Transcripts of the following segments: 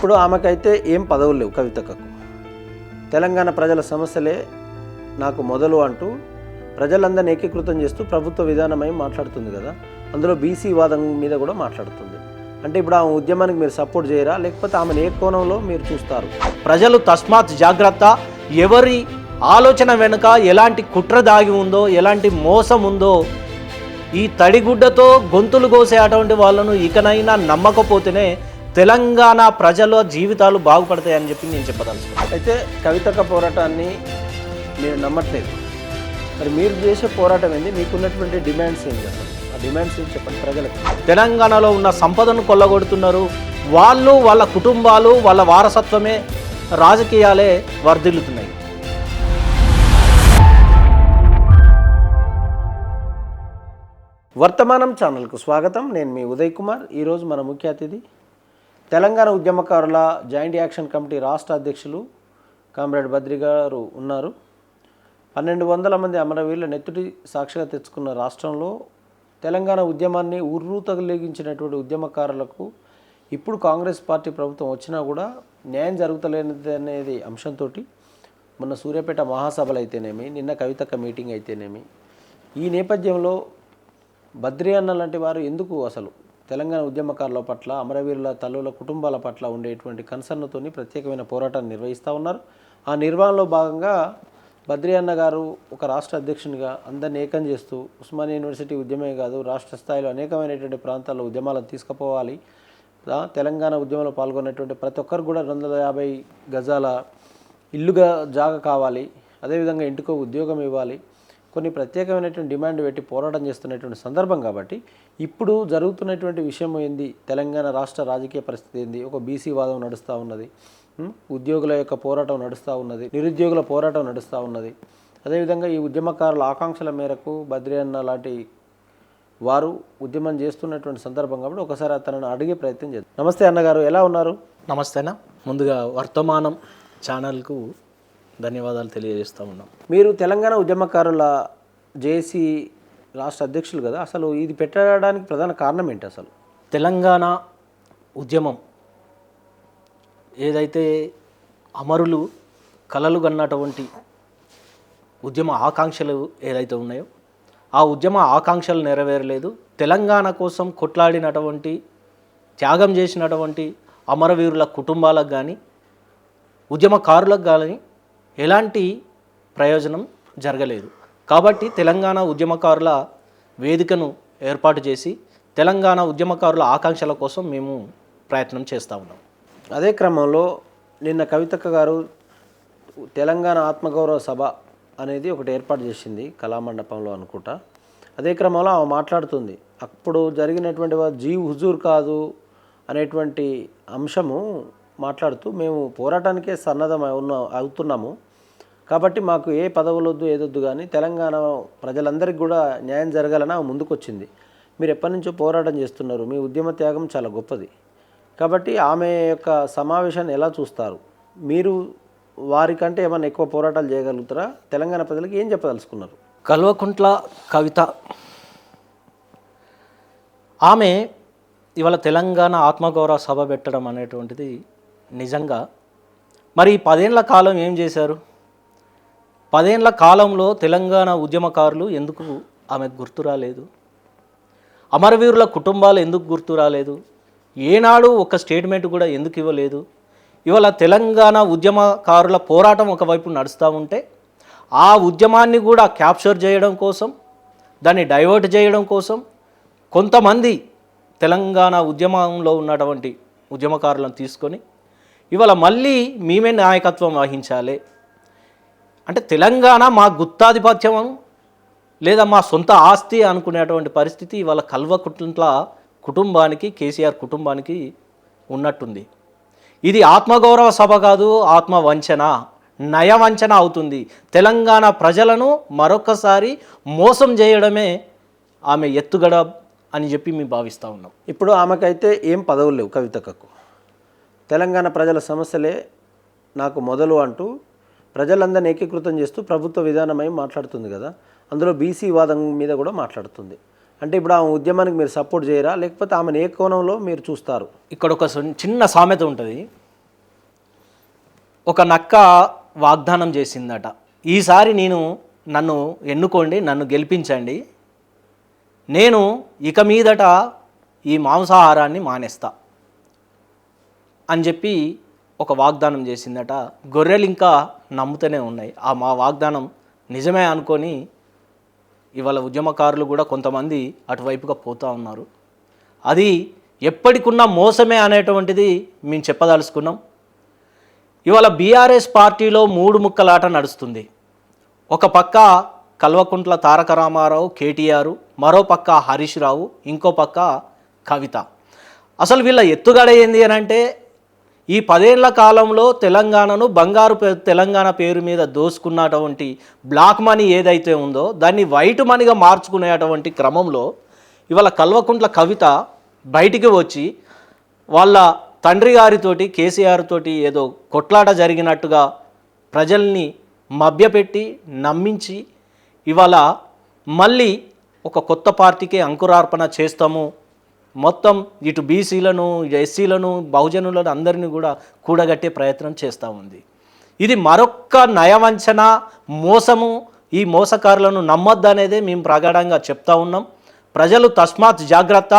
ఇప్పుడు ఆమెకైతే ఏం పదవులు లేవు. కవితకు తెలంగాణ ప్రజల సమస్యలే నాకు మొదలు అంటూ ప్రజలందరినీ ఏకీకృతం చేస్తూ ప్రభుత్వ విధానమై మాట్లాడుతుంది కదా. అందులో బీసీ వాదం మీద కూడా మాట్లాడుతుంది. అంటే ఇప్పుడు ఆమె ఉద్యమానికి మీరు సపోర్ట్ చేయరా, లేకపోతే ఆమెను ఏ కోణంలో మీరు చూస్తారు? ప్రజలు తస్మాత్ జాగ్రత్త. ఎవరి ఆలోచన వెనుక ఎలాంటి కుట్ర దాగి ఉందో, ఎలాంటి మోసం ఉందో, ఈ తడిగుడ్డతో గొంతులు కోసే అటువంటి వాళ్ళను ఇకనైనా నమ్మకపోతేనే తెలంగాణ ప్రజల జీవితాలు బాగుపడతాయని చెప్పి నేను చెప్పదలుచుకున్నాను. అయితే కవితక పోరాటాన్ని మీరు నమ్మట్లేదు. మరి మీరు చేసే పోరాటం ఏంది? మీకున్నటువంటి డిమాండ్స్ ఏంటి అసలు? ఆ డిమాండ్స్ ఏంటి చెప్పండి ప్రజలకు. తెలంగాణలో ఉన్న సంపదను కొల్లగొడుతున్నారు. వాళ్ళు, వాళ్ళ కుటుంబాలు, వాళ్ళ వారసత్వమే, రాజకీయాలే వర్ధిల్లుతున్నాయి. వర్తమానం ఛానల్కు స్వాగతం. నేను మీ ఉదయ్ కుమార్. ఈరోజు మన ముఖ్య అతిథి తెలంగాణ ఉద్యమకారుల జాయింట్ యాక్షన్ కమిటీ రాష్ట్ర అధ్యక్షులు కామ్రేడ్ బద్రి గారు ఉన్నారు. 1200 మంది అమరవీరుల నెత్తుటి సాక్షిగా తెచ్చుకున్న రాష్ట్రంలో తెలంగాణ ఉద్యమాన్ని ఉర్రూతగలిగించినటువంటి ఉద్యమకారులకు ఇప్పుడు కాంగ్రెస్ పార్టీ ప్రభుత్వం వచ్చినా కూడా న్యాయం జరుగుతలేనిది అనేది అంశంతో మొన్న సూర్యాపేట మహాసభలు అయితేనేమి, నిన్న కవితక్క మీటింగ్ అయితేనేమి, ఈ నేపథ్యంలో బద్రి అన్న లాంటి వారు ఎందుకు అసలు తెలంగాణ ఉద్యమకారుల పట్ల, అమరవీరుల తల్లుల కుటుంబాల పట్ల ఉండేటువంటి కన్సర్న్తో ప్రత్యేకమైన పోరాటాన్ని నిర్వహిస్తూ ఉన్నారు. ఆ నిర్వహణలో భాగంగా బద్రి అన్న గారు ఒక రాష్ట్ర అధ్యక్షునిగా అందరిని ఏకం చేస్తూ ఉస్మానియా యూనివర్సిటీ ఉద్యమే కాదు, రాష్ట్ర స్థాయిలో అనేకమైనటువంటి ప్రాంతాల్లో ఉద్యమాలను తీసుకుపోవాలి, తెలంగాణ ఉద్యమంలో పాల్గొన్నటువంటి ప్రతి ఒక్కరు కూడా 250 గజాల ఇల్లుగా జాగా కావాలి, అదేవిధంగా ఇంటికో ఉద్యోగం ఇవ్వాలి, కొన్ని ప్రత్యేకమైనటువంటి డిమాండ్ పెట్టి పోరాటం చేస్తున్నటువంటి సందర్భం. కాబట్టి ఇప్పుడు జరుగుతున్నటువంటి విషయం ఏంది, తెలంగాణ రాష్ట్ర రాజకీయ పరిస్థితి ఏంది, ఒక బీసీ వాదం నడుస్తూ ఉన్నది, ఉద్యోగుల యొక్క పోరాటం నడుస్తూ ఉన్నది, నిరుద్యోగుల పోరాటం నడుస్తూ ఉన్నది. అదేవిధంగా ఈ ఉద్యమకారుల ఆకాంక్షల మేరకు బద్రి అన్న లాంటి వారు ఉద్యమం చేస్తున్నటువంటి సందర్భం కాబట్టి ఒకసారి అతను అడిగే ప్రయత్నం చేద్దాం. నమస్తే అన్నగారు, ఎలా ఉన్నారు? నమస్తే అన్న. ముందుగా వర్తమానం ఛానల్కు ధన్యవాదాలు తెలియజేస్తూ ఉన్నాం. మీరు తెలంగాణ ఉద్యమకారుల జేఏసీ రాష్ట్ర అధ్యక్షులు కదా, అసలు ఇది పెట్టడానికి ప్రధాన కారణం ఏంటి? అసలు తెలంగాణ ఉద్యమం ఏదైతే అమరులు కలలు కన్నటువంటి ఉద్యమ ఆకాంక్షలు ఏదైతే ఉన్నాయో ఆ ఉద్యమ ఆకాంక్షలు నెరవేరలేదు. తెలంగాణ కోసం కొట్లాడినటువంటి, త్యాగం చేసినటువంటి అమరవీరుల కుటుంబాలకు కానీ, ఉద్యమకారులకు కానీ ఎలాంటి ప్రయోజనం జరగలేదు. కాబట్టి తెలంగాణ ఉద్యమకారుల వేదికను ఏర్పాటు చేసి తెలంగాణ ఉద్యమకారుల ఆకాంక్షల కోసం మేము ప్రయత్నం చేస్తూ ఉన్నాం. అదే క్రమంలో నిన్న కవితక్క గారు తెలంగాణ ఆత్మగౌరవ సభ అనేది ఒకటి ఏర్పాటు చేసింది కళామండపంలో అనుకుంటా. అదే క్రమంలో ఆమె మాట్లాడుతుంది, అప్పుడు జరిగినటువంటి జీవ్ హుజూర్ కాదు అనేటువంటి అంశము మాట్లాడుతూ మేము పోరాటానికే సన్నద్ధం అవుతున్నాము, కాబట్టి మాకు ఏ పదవులొద్దు ఏదొద్దు, కానీ తెలంగాణ ప్రజలందరికీ కూడా న్యాయం జరగాలని ఆమె ముందుకొచ్చింది. మీరు ఎప్పటి నుంచో పోరాటం చేస్తున్నారు, మీ ఉద్యమ త్యాగం చాలా గొప్పది. కాబట్టి ఆమె యొక్క సమావేశాన్ని ఎలా చూస్తారు? మీరు వారికంటే ఏమైనా ఎక్కువ పోరాటాలు చేయగలుగుతారా? తెలంగాణ ప్రజలకు ఏం చెప్పదలుచుకున్నారు? కల్వకుంట్ల కవిత ఆమె ఇవాళ తెలంగాణ ఆత్మగౌరవ సభ పెట్టడం అనేటువంటిది నిజంగా మరి 10 ఏళ్ల కాలం ఏం చేశారు? 10 ఏళ్ల కాలంలో తెలంగాణ ఉద్యమకారులు ఎందుకు ఆమెకు గుర్తు రాలేదు? అమరవీరుల కుటుంబాలు ఎందుకు గుర్తు రాలేదు? ఏనాడు ఒక స్టేట్మెంట్ కూడా ఎందుకు ఇవ్వలేదు? ఇవాళ తెలంగాణ ఉద్యమకారుల పోరాటం ఒకవైపు నడుస్తూ ఉంటే ఆ ఉద్యమాన్ని కూడా క్యాప్చర్ చేయడం కోసం, దాన్ని డైవర్ట్ చేయడం కోసం కొంతమంది తెలంగాణ ఉద్యమంలో ఉన్నటువంటి ఉద్యమకారులను తీసుకొని ఇవాళ మళ్ళీ మేమే నాయకత్వం వహించాలి అంటే తెలంగాణ మా గుత్తాధిపత్యం లేదా మా సొంత ఆస్తి అనుకునేటువంటి పరిస్థితి ఇవాళ కల్వకుంట్ల కుటుంబానికి, కేసీఆర్ కుటుంబానికి ఉన్నట్టుంది. ఇది ఆత్మగౌరవ సభ కాదు, ఆత్మవంచన, నయవంచన అవుతుంది. తెలంగాణ ప్రజలను మరొకసారి మోసం చేయడమే ఆమె ఎత్తుగడ అని చెప్పి మేము భావిస్తూ ఉన్నాం. ఇప్పుడు ఆమెకైతే ఏం పదవులు లేవు. కవితకు తెలంగాణ ప్రజల సమస్యలే నాకు మొదలు అంటూ ప్రజలందరినీ ఏకీకృతం చేస్తూ ప్రభుత్వ విధానమై మాట్లాడుతుంది కదా, అందులో బీసీ వాదం మీద కూడా మాట్లాడుతుంది. అంటే ఇప్పుడు ఆమె ఉద్యమానికి మీరు సపోర్ట్ చేయరా, లేకపోతే ఆమెను ఏ కోణంలో మీరు చూస్తారు? ఇక్కడ ఒక చిన్న సామెత ఉంటుంది, ఒక నక్క వాగ్దానం చేసిందట, ఈసారి నన్ను ఎన్నుకోండి, నన్ను గెలిపించండి, నేను ఇక మీదట ఈ మాంసాహారాన్ని మానేస్తా అని చెప్పి ఒక వాగ్దానం చేసిందట. గొర్రెలు ఇంకా నమ్ముతూనే ఉన్నాయి. మా వాగ్దానం నిజమే అనుకొని ఇవాళ ఉద్యమకారులు కూడా కొంతమంది అటువైపుగా పోతూ ఉన్నారు. అది ఎప్పటికున్న మోసమే అనేటువంటిది మేము చెప్పదలుచుకున్నాం. ఇవాళ బీఆర్ఎస్ పార్టీలో 3 ముక్కలాట నడుస్తుంది. ఒక పక్క కల్వకుంట్ల తారక రామారావు కేటీఆర్, మరో పక్క హరీష్ రావు, ఇంకో పక్క కవిత. అసలు వీళ్ళ ఎత్తుగడ ఏంది అని అంటే, ఈ 10 ఏళ్ల కాలంలో తెలంగాణను బంగారు తెలంగాణ పేరు మీద దోసుకున్నటువంటి బ్లాక్ మనీ ఏదైతే ఉందో దాన్ని వైట్ మనీగా మార్చుకునేటువంటి క్రమంలో ఇవాళ కల్వకుంట్ల కవిత బయటికి వచ్చి వాళ్ళ తండ్రి గారితోటి కేసీఆర్ తోటి ఏదో కొట్లాట జరిగినట్టుగా ప్రజల్ని మభ్యపెట్టి నమ్మించి ఇవాళ మళ్ళీ ఒక కొత్త పార్టీకి అంకురార్పణ చేస్తాము, మొత్తం ఇటు బీసీలను ఎస్సీలను బహుజనులను అందరినీ కూడా కూడగట్టే ప్రయత్నం చేస్తూ ఉంది. ఇది మరొక్క నయవంచన మోసము. ఈ మోసకారులను నమ్మొద్దనేదే మేము ప్రగాఢంగా చెప్తా ఉన్నాం. ప్రజలు తస్మాత్ జాగ్రత్త.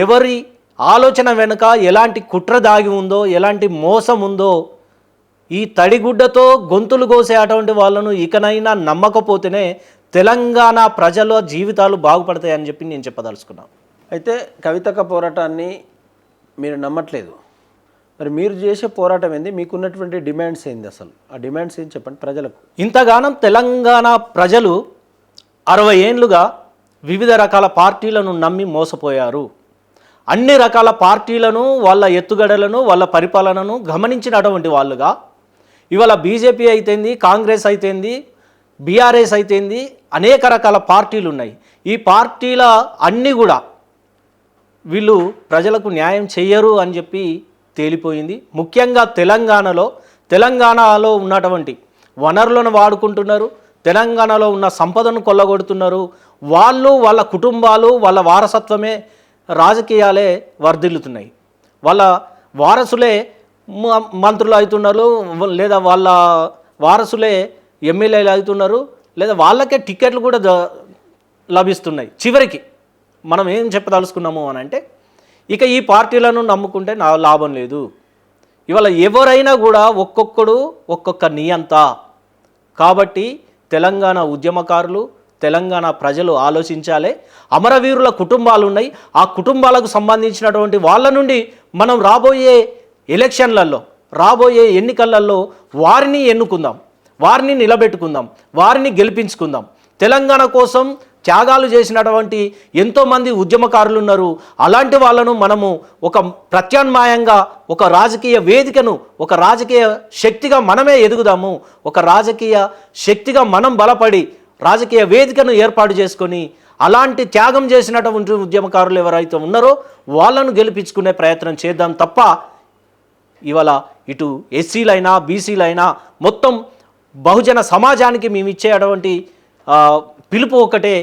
ఎవరి ఆలోచన వెనుక ఎలాంటి కుట్ర దాగి ఉందో, ఎలాంటి మోసం ఉందో, ఈ తడిగుడ్డతో గొంతులు కోసే అటువంటి వాళ్ళను ఇకనైనా నమ్మకపోతేనే తెలంగాణ ప్రజల జీవితాలు బాగుపడతాయని చెప్పి నేను చెప్పదలుచుకున్నాను. అయితే కవితక పోరాటాన్ని మీరు నమ్మట్లేదు, మరి మీరు చేసే పోరాటం ఏంది? మీకున్నటువంటి డిమాండ్స్ ఏంది? అసలు ఆ డిమాండ్స్ ఏంటి చెప్పండి ప్రజలకు. ఇంతగానం తెలంగాణ ప్రజలు 60 ఏళ్ళుగా వివిధ రకాల పార్టీలను నమ్మి మోసపోయారు. అన్ని రకాల పార్టీలను, వాళ్ళ ఎత్తుగడలను, వాళ్ళ పరిపాలనను గమనించినటువంటి వాళ్ళుగా ఇవాళ బీజేపీ అయితేంది, కాంగ్రెస్ అయితేంది, బీఆర్ఎస్ అయితేంది, అనేక రకాల పార్టీలు ఉన్నాయి. ఈ పార్టీల అన్నీ కూడా వీళ్ళు ప్రజలకు న్యాయం చెయ్యరు అని చెప్పి తేలిపోయింది. ముఖ్యంగా తెలంగాణలో ఉన్నటువంటి వనరులను వాడుకుంటున్నారు, తెలంగాణలో ఉన్న సంపదను కొల్లగొడుతున్నారు. వాళ్ళ కుటుంబాలు, వాళ్ళ వారసత్వమే, రాజకీయాలే వర్ధిల్లుతున్నాయి. వాళ్ళ వారసులే మంత్రులు అవుతున్నారు, లేదా వాళ్ళ వారసులే ఎమ్మెల్యేలు అవుతున్నారు, లేదా వాళ్ళకే టికెట్లు కూడా లభిస్తున్నాయి. చివరికి మనం ఏం చెప్పదలుచుకున్నాము అని అంటే, ఇక ఈ పార్టీలను నమ్ముకుంటే నా లాభం లేదు. ఇవాళ ఎవరైనా కూడా ఒక్కొక్కడు ఒక్కొక్క నియంత. కాబట్టి తెలంగాణ ఉద్యమకారులు, తెలంగాణ ప్రజలు ఆలోచించాలి. అమరవీరుల కుటుంబాలు ఉన్నాయి, ఆ కుటుంబాలకు సంబంధించినటువంటి వాళ్ళ నుండి మనం రాబోయే ఎలక్షన్లలో, రాబోయే ఎన్నికలలో వారిని ఎన్నుకుందాం, వారిని నిలబెట్టుకుందాం, వారిని గెలిపించుకుందాం. తెలంగాణ కోసం త్యాగాలు చేసినటువంటి ఎంతోమంది ఉద్యమకారులు ఉన్నారు. అలాంటి వాళ్ళను మనము ఒక ప్రత్యామ్నాయంగా, ఒక రాజకీయ వేదికను, ఒక రాజకీయ శక్తిగా మనమే ఎదుగుదాము. ఒక రాజకీయ శక్తిగా మనం బలపడి రాజకీయ వేదికను ఏర్పాటు చేసుకొని అలాంటి త్యాగం చేసినటువంటి ఉద్యమకారులు ఎవరైతే ఉన్నారో వాళ్ళను గెలిపించుకునే ప్రయత్నం చేద్దాం తప్ప ఇవాళ ఇటు ఎస్సీలైనా బీసీలైనా మొత్తం బహుజన సమాజానికి మేము ఇచ్చేటువంటి పిలుపు ఒకటే,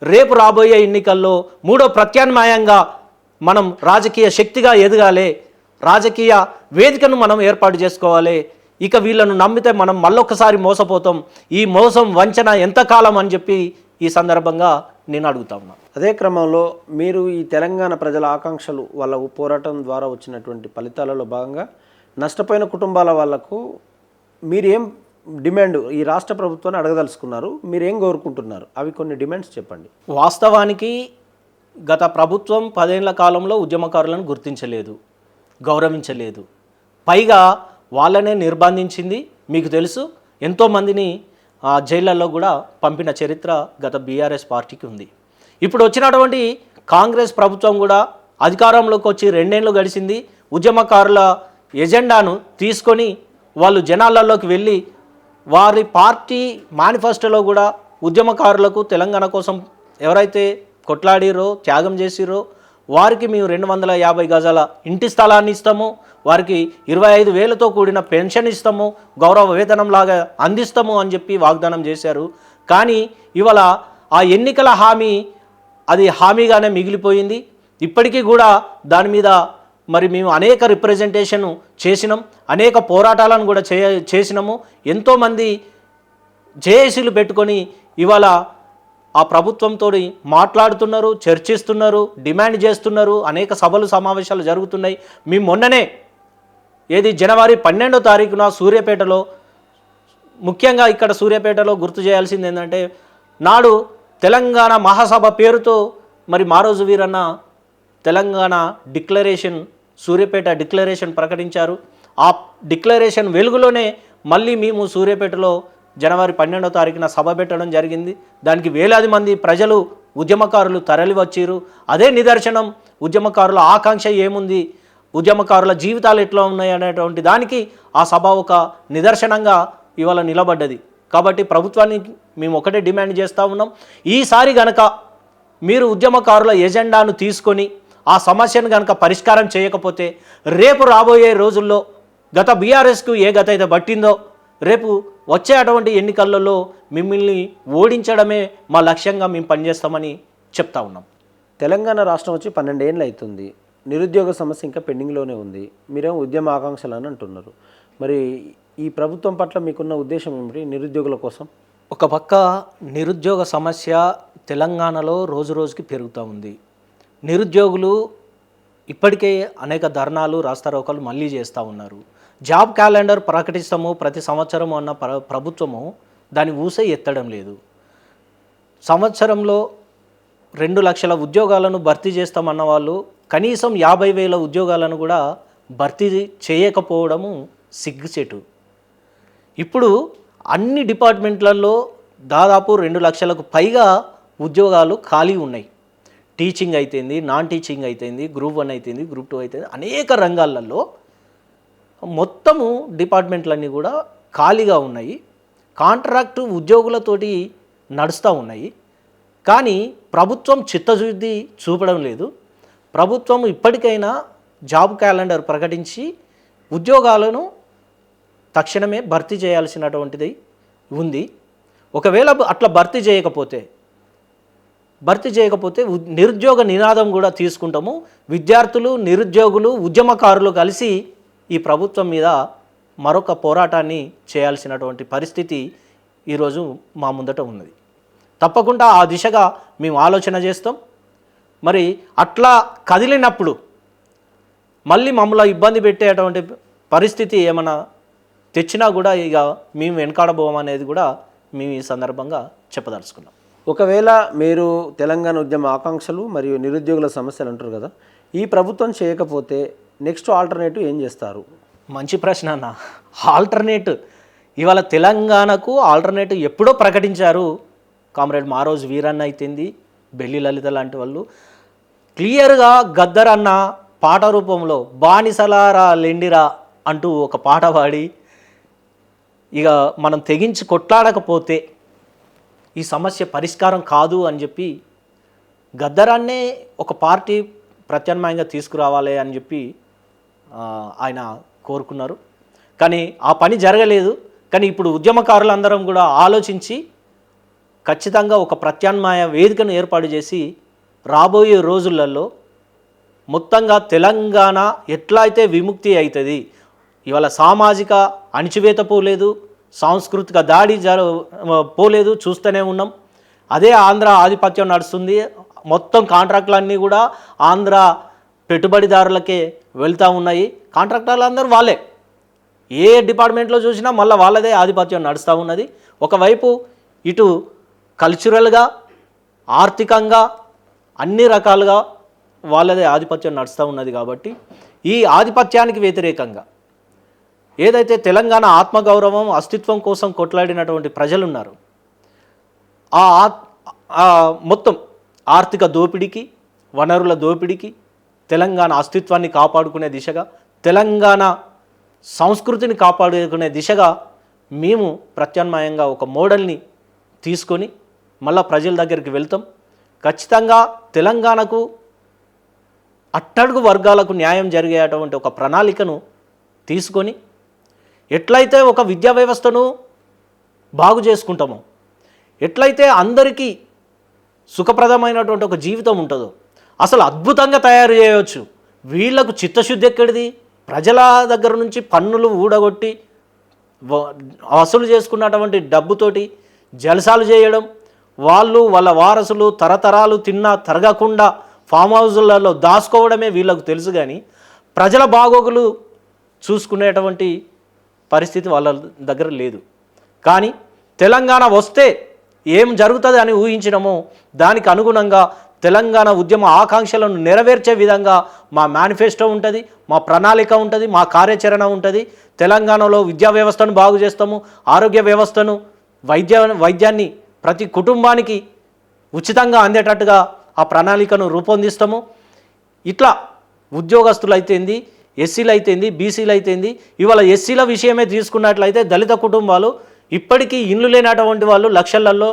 రేపు రాబోయే ఎన్నికల్లో 3వ ప్రత్యామ్నాయంగా మనం రాజకీయ శక్తిగా ఎదగాలి, రాజకీయ వేదికను మనం ఏర్పాటు చేసుకోవాలి. ఇక వీళ్ళను నమ్మితే మనం మళ్ళొక్కసారి మోసపోతాం. ఈ మోసం వంచన ఎంతకాలం అని చెప్పి ఈ సందర్భంగా నేను అడుగుతా ఉన్నాను. అదే క్రమంలో మీరు ఈ తెలంగాణ ప్రజల ఆకాంక్షలు, వాళ్ళ పోరాటం ద్వారా వచ్చినటువంటి ఫలితాలలో భాగంగా నష్టపోయిన కుటుంబాల వాళ్లకు మీరేం డిమాండ్ ఈ రాష్ట్ర ప్రభుత్వాన్ని అడగదలుచుకున్నారు? మీరేం కోరుకుంటున్నారు? అవి కొన్ని డిమాండ్స్ చెప్పండి. వాస్తవానికి గత ప్రభుత్వం 10 ఏళ్ల కాలంలో ఉద్యమకారులను గుర్తించలేదు, గౌరవించలేదు. పైగా వాళ్ళనే నిర్బంధించింది. మీకు తెలుసు, ఎంతోమందిని జైళ్ళల్లో కూడా పంపిన చరిత్ర గత బీఆర్ఎస్ పార్టీకి ఉంది. ఇప్పుడు వచ్చినటువంటి కాంగ్రెస్ ప్రభుత్వం కూడా అధికారంలోకి వచ్చి 2 ఏళ్ళు గడిచింది. ఉద్యమకారుల ఎజెండాను తీసుకొని వాళ్ళు జనాలలోకి వెళ్ళి వారి పార్టీ మేనిఫెస్టోలో కూడా ఉద్యమకారులకు తెలంగాణ కోసం ఎవరైతే కొట్లాడిరో, త్యాగం చేసిరో వారికి మేము 250 గజాల ఇంటి స్థలాన్ని ఇస్తాము, వారికి 25,000తో కూడిన పెన్షన్ ఇస్తాము, గౌరవ వేతనం లాగా అందిస్తాము అని చెప్పి వాగ్దానం చేశారు. కానీ ఇవాళ ఆ ఎన్నికల హామీ అది హామీగానే మిగిలిపోయింది. ఇప్పటికీ కూడా దాని మీద మరి మేము అనేక రిప్రజెంటేషన్ చేసినాం, అనేక పోరాటాలను కూడా చేసినాము. ఎంతోమంది జేఏసీలు పెట్టుకొని ఇవాళ ఆ ప్రభుత్వంతో మాట్లాడుతున్నారు, చర్చిస్తున్నారు, డిమాండ్ చేస్తున్నారు. అనేక సభలు సమావేశాలు జరుగుతున్నాయి. మేము మొన్ననే జనవరి 12వ తారీఖున సూర్యాపేటలో, ముఖ్యంగా ఇక్కడ సూర్యాపేటలో గుర్తు చేయాల్సింది ఏంటంటే, నాడు తెలంగాణ మహాసభ పేరుతో మరి మారోజు వీరన్న తెలంగాణ డిక్లరేషన్, సూర్యాపేట డిక్లరేషన్ ప్రకటించారు. ఆ డిక్లరేషన్ వెలుగులోనే మళ్ళీ మేము సూర్యాపేటలో జనవరి 12వ తారీఖున సభ పెట్టడం జరిగింది. దానికి వేలాది మంది ప్రజలు, ఉద్యమకారులు తరలి వచ్చారు. అదే నిదర్శనం. ఉద్యమకారుల ఆకాంక్ష ఏముంది, ఉద్యమకారుల జీవితాలు ఎట్లా ఉన్నాయి అనేటువంటి దానికి ఆ సభ ఒక నిదర్శనంగా ఇవాళ నిలబడ్డది. కాబట్టి ప్రభుత్వాన్ని మేము ఒకటే డిమాండ్ చేస్తూ ఉన్నాం, ఈసారి గనక మీరు ఉద్యమకారుల ఎజెండాను తీసుకొని ఆ సమస్యను కనుక పరిష్కారం చేయకపోతే రేపు రాబోయే రోజుల్లో గత బీఆర్ఎస్కు ఏ గత అయితే పట్టిందో రేపు వచ్చే అటువంటి ఎన్నికలలో మిమ్మల్ని ఓడించడమే మా లక్ష్యంగా మేము పనిచేస్తామని చెప్తా ఉన్నాం. తెలంగాణ రాష్ట్రం వచ్చి 12 ఏళ్ళు అవుతుంది. నిరుద్యోగ సమస్య ఇంకా పెండింగ్లోనే ఉంది. మీరేమో ఉద్యమ ఆకాంక్షలు అని అంటున్నారు. మరి ఈ ప్రభుత్వం పట్ల మీకున్న ఉద్దేశం ఏమిటి నిరుద్యోగుల కోసం? ఒక పక్క నిరుద్యోగ సమస్య తెలంగాణలో రోజు రోజుకి పెరుగుతూ ఉంది. నిరుద్యోగులు ఇప్పటికే అనేక ధర్నాలు, రాస్తారోకాలు మళ్ళీ చేస్తూ ఉన్నారు. జాబ్ క్యాలెండర్ ప్రకటిస్తాము ప్రతి సంవత్సరం అన్న ప్రభుత్వము దాని ఊసే ఎత్తడం లేదు. సంవత్సరంలో 2 లక్షల ఉద్యోగాలను భర్తీ చేస్తామన్న వాళ్ళు కనీసం 50,000 ఉద్యోగాలను కూడా భర్తీ చేయకపోవడము సిగ్గుచేటు. ఇప్పుడు అన్ని డిపార్ట్మెంట్లలో దాదాపు 2 లక్షలకు పైగా ఉద్యోగాలు ఖాళీ ఉన్నాయి. టీచింగ్ అయితేంది, నాన్ టీచింగ్ అయితేంది, గ్రూప్ 1 అయితేంది, గ్రూప్ 2 అయితేంది, అనేక రంగాలలో మొత్తము డిపార్ట్మెంట్లన్నీ కూడా ఖాళీగా ఉన్నాయి. కాంట్రాక్టు ఉద్యోగులతోటి నడుస్తూ ఉన్నాయి. కానీ ప్రభుత్వం చిత్తశుద్ధి చూపడం లేదు. ప్రభుత్వం ఇప్పటికైనా జాబ్ క్యాలెండర్ ప్రకటించి ఉద్యోగాలను తక్షణమే భర్తీ చేయాల్సినటువంటిది ఉంది. ఒకవేళ అట్లా భర్తీ చేయకపోతే నిరుద్యోగ నినాదం కూడా తీసుకుంటాము. విద్యార్థులు, నిరుద్యోగులు, ఉద్యమకారులు కలిసి ఈ ప్రభుత్వం మీద మరొక పోరాటాన్ని చేయాల్సినటువంటి పరిస్థితి ఈరోజు మా ముందట ఉన్నది. తప్పకుండా ఆ దిశగా మేము ఆలోచన చేస్తాం. మరి అట్లా కదిలినప్పుడు మళ్ళీ మమ్మల్ని ఇబ్బంది పెట్టేటువంటి పరిస్థితి ఏమైనా తెచ్చినా కూడా ఇక మేము వెనకాడబోమనేది కూడా మేము ఈ సందర్భంగా చెప్పదలుచుకున్నాం. ఒకవేళ మీరు తెలంగాణ ఉద్యమ ఆకాంక్షలు మరియు నిరుద్యోగుల సమస్యలు అంటారు కదా, ఈ ప్రభుత్వం చేయకపోతే నెక్స్ట్ ఆల్టర్నేటివ్ ఏం చేస్తారు? మంచి ప్రశ్న అన్న. ఆల్టర్నేటివ్ ఇవాళ తెలంగాణకు ఆల్టర్నేటివ్ ఎప్పుడో ప్రకటించారు. కామ్రేడ్ మారోజు వీరన్న అయితేంది, బెల్లి లలిత లాంటి వాళ్ళు క్లియర్గా గద్దర్ అన్న పాట రూపంలో బానిసలారా లెండిరా అంటూ ఒక పాట పాడి ఇక మనం తెగించి కొట్లాడకపోతే ఈ సమస్య పరిష్కారం కాదు అని చెప్పి గద్దరాన్నే ఒక పార్టీ ప్రత్యామ్నాయంగా తీసుకురావాలి అని చెప్పి ఆయన కోరుకున్నారు. కానీ ఆ పని జరగలేదు. కానీ ఇప్పుడు ఉద్యమకారులందరం కూడా ఆలోచించి ఖచ్చితంగా ఒక ప్రత్యామ్నాయ వేదికను ఏర్పాటు చేసి రాబోయే రోజులలో మొత్తంగా తెలంగాణ ఎట్లా అయితే విముక్తి అవుతుంది, ఇవాళ సామాజిక అణిచివేత పోలేదు, సాంస్కృతిక దాడి పోలేదు, చూస్తూనే ఉన్నాం. అదే ఆంధ్ర ఆధిపత్యం నడుస్తుంది. మొత్తం కాంట్రాక్టులన్నీ కూడా ఆంధ్ర పెట్టుబడిదారులకే వెళ్తూ ఉన్నాయి. కాంట్రాక్టర్లు అందరూ వాళ్ళే, ఏ డిపార్ట్మెంట్లో చూసినా మళ్ళీ వాళ్ళదే ఆధిపత్యం నడుస్తూ ఉన్నది. ఒకవైపు ఇటు కల్చరల్గా, ఆర్థికంగా అన్ని రకాలుగా వాళ్ళదే ఆధిపత్యం నడుస్తూ ఉన్నది. కాబట్టి ఈ ఆధిపత్యానికి వ్యతిరేకంగా ఏదైతే తెలంగాణ ఆత్మగౌరవం, అస్తిత్వం కోసం కొట్లాడినటువంటి ప్రజలున్నారు, మొత్తం ఆర్థిక దోపిడీకి, వనరుల దోపిడీకి, తెలంగాణ అస్తిత్వాన్ని కాపాడుకునే దిశగా, తెలంగాణ సంస్కృతిని కాపాడుకునే దిశగా మేము ప్రత్యామ్నాయంగా ఒక మోడల్ని తీసుకొని మళ్ళా ప్రజల దగ్గరికి వెళ్తాం. ఖచ్చితంగా తెలంగాణకు అట్టడుగు వర్గాలకు న్యాయం జరిగేటువంటి ఒక ప్రణాళికను తీసుకొని ఎట్లయితే ఒక విద్యా వ్యవస్థను బాగు చేసుకుంటామో, ఎట్లయితే అందరికీ సుఖప్రదమైనటువంటి ఒక జీవితం ఉంటుందో అసలు అద్భుతంగా తయారు చేయవచ్చు. వీళ్లకు చిత్తశుద్ధి ఎక్కడిది? ప్రజల దగ్గర నుంచి పన్నులు ఊడగొట్టి వసూలు చేసుకున్నటువంటి డబ్బుతోటి జలసాలు చేయడం, వాళ్ళు వాళ్ళ వారసులు తరతరాలు తిన్నా తరగకుండా ఫామ్ హౌజులలో దాచుకోవడమే వీళ్ళకు తెలుసు. కానీ ప్రజల బాగోగులు చూసుకునేటువంటి పరిస్థితి వాళ్ళ దగ్గర లేదు. కానీ తెలంగాణ వస్తే ఏం జరుగుతుంది అని ఊహించినామో దానికి అనుగుణంగా తెలంగాణ ఉద్యమ ఆకాంక్షలను నెరవేర్చే విధంగా మా మేనిఫెస్టో ఉంటుంది, మా ప్రణాళిక ఉంటుంది, మా కార్యాచరణ ఉంటుంది. తెలంగాణలో విద్యా వ్యవస్థను బాగు చేస్తాము, ఆరోగ్య వ్యవస్థను, వైద్యాన్ని ప్రతి కుటుంబానికి ఉచితంగా అందేటట్టుగా ఆ ప్రణాళికను రూపొందిస్తాము. ఇట్లా ఉద్యోగస్తులు అయితేంది, ఎస్సీలు అయితేంది, బీసీలు అయితేంది, ఇవాళ ఎస్సీల విషయమే తీసుకున్నట్లయితే దళిత కుటుంబాలు ఇప్పటికీ ఇండ్లు లేనటువంటి వాళ్ళు లక్షలలో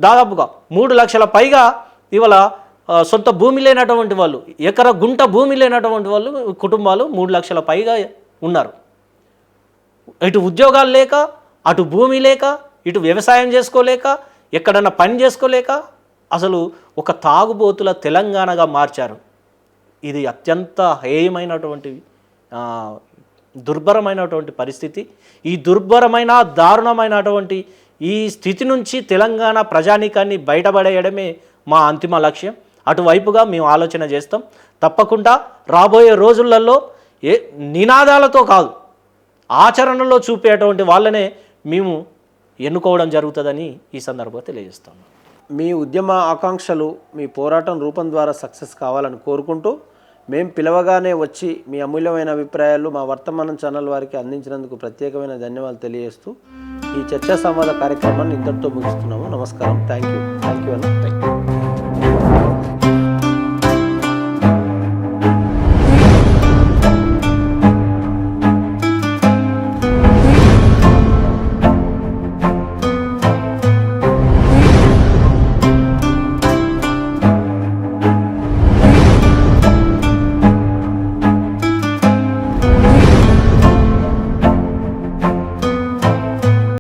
దాదాపుగా 3 లక్షల పైగా ఇవాళ సొంత భూమి లేనటువంటి వాళ్ళు, ఎకర గుంట భూమి లేనటువంటి వాళ్ళు కుటుంబాలు 3 లక్షల పైగా ఉన్నారు. ఇటు ఉద్యోగాలు లేక, అటు భూమి లేక, ఇటు వ్యవసాయం చేసుకోలేక, ఎక్కడన్నా పని చేసుకోలేక అసలు ఒక తాగుబోతుల తెలంగాణగా మార్చారు. ఇది అత్యంత హేయమైనటువంటి దుర్భరమైనటువంటి పరిస్థితి. ఈ దుర్భరమైన దారుణమైనటువంటి ఈ స్థితి నుంచి తెలంగాణ ప్రజానీకాన్ని బయటపడేయడమే మా అంతిమ లక్ష్యం. అటువైపుగా మేము ఆలోచన చేస్తాం. తప్పకుండా రాబోయే రోజులలో నినాదాలతో కాదు, ఆచరణలో చూపేటువంటి వాళ్ళనే మేము ఎన్నుకోవడం జరుగుతుందని ఈ సందర్భంగా తెలియజేస్తాం. మీ ఉద్యమ ఆకాంక్షలు, మీ పోరాటం రూపం ద్వారా సక్సెస్ కావాలని కోరుకుంటూ, మేము పిలవగానే వచ్చి మీ అమూల్యమైన అభిప్రాయాలు మా వర్తమానం ఛానల్ వారికి అందించినందుకు ప్రత్యేకమైన ధన్యవాదాలు తెలియజేస్తూ ఈ చర్చా సంవాద కార్యక్రమాన్ని ఇంతటితో ముగిస్తున్నాము. నమస్కారం. థ్యాంక్ యూ అన్న.